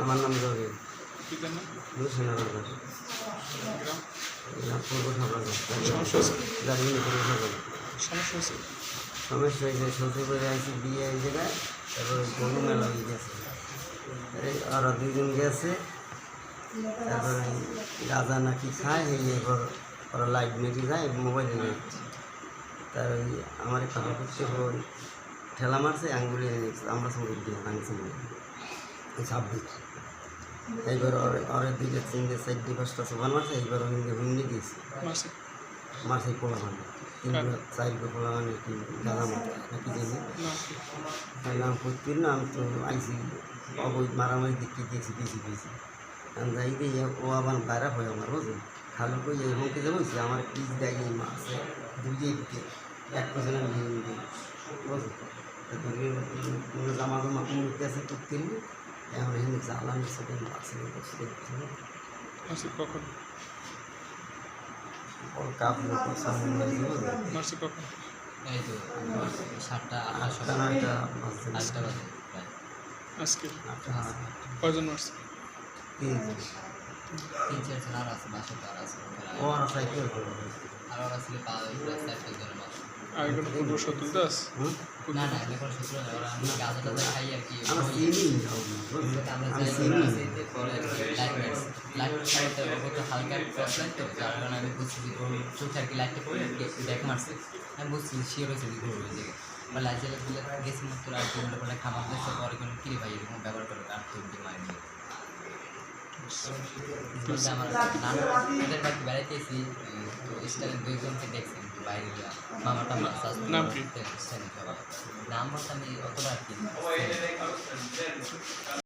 আমার নাম জহির। পিতার নাম? মুর্শিদাবাদ। গ্রাম? পূর্ব সাবরাগাঁ। সমস্যা হয়েছে? জার্মানি পূর্ব সাবরাগাঁ। সমস্যা হয়েছে? সমস্যা হয়েছে শ্বশুরবাড়ি আইসি বিয়ে এই জায়গায়, তারপরে গরু মেলা হয়ে গেছে, এই ওরা দুজন গেছে, তারপরে গাঁজা নাকি খায়, এই এবার ওরা লাইট মেরে যায় মোবাইলে নেই, তার ওই আমার কাপড় করতে ওই ঠেলা মারছে, আঙ্গুলি আমরা সঙ্গে দিয়ে ভাঙছে ওই 26। এইবার ওরের দিকে 3-4-5টা সোফান মারছে, এইবার ওই হুন্ডি দিয়েছে মাসে? মারছে পোলা মানে 3-4 পোলা মানে কি গাঁজা মারতে নাকি জানি নাম করতে না, আমি তো আইসি অবৈধ মারামারি দিকে দিয়েছি আমি যাই দিয়ে ও আবার বাইরে হয় আমার বুঝলেন, খালু কই এই হোমকে যে বলছি আমার পিস দেয় এই মাছে দুইয়ে দিকে 1% নিয়ে নিবে বুঝলেন, জামা মুখে আছে করতে এখন এখানে জ্বালানি সাথে মাছে মাসে কখন? ওর কাপড় সামনে মাসে কখন? এই তো 7টা 8টা 9টা 8টা বাজে প্রায়। আজকে? 8টা। কয়জন মারছে? 3-4 জন আর আছে, বাসাতে আর আছে, ও আর সাইকেল আর ওরা ছিল প্রায় 4-5 জনের মতো। আর কোনো পূর্ব শত্রুতা আছে? না না, এখন সূত্র নেই, ওরা আমি গাঁজা টাজা খাই আর কি। আমরা চিনি আমরা আমি যাই চিনি পরে লাইট মারছি, লাইট মারতে ওর তো হালকা ফ্ল্যাশ লাইট, তো যার কারণে আমি বুঝছি যে ওর চোখে আর কি লাইটটা পড়ে আর কি ব্যাক মারছে, আমি বুঝছি শিওর হয়েছে যে ঘুরবে জায়গায় বা লাইট জ্বালা দিলে গেছি মাত্র আর 2 ঘন্টা পরে খামার দিয়েছে, পরে কোনো কিরে ভাই এরকম ব্যবহার করে আর তো মারি নিয়ে আমার নানা এদের বাড়ি বেড়াইতেছি, তো স্টাইল 2 জনকে দেখছি কিন্তু বাইরে গিয়া মামাটা মাছ নাম কি? নাম বলতে আমি অতটা আর কি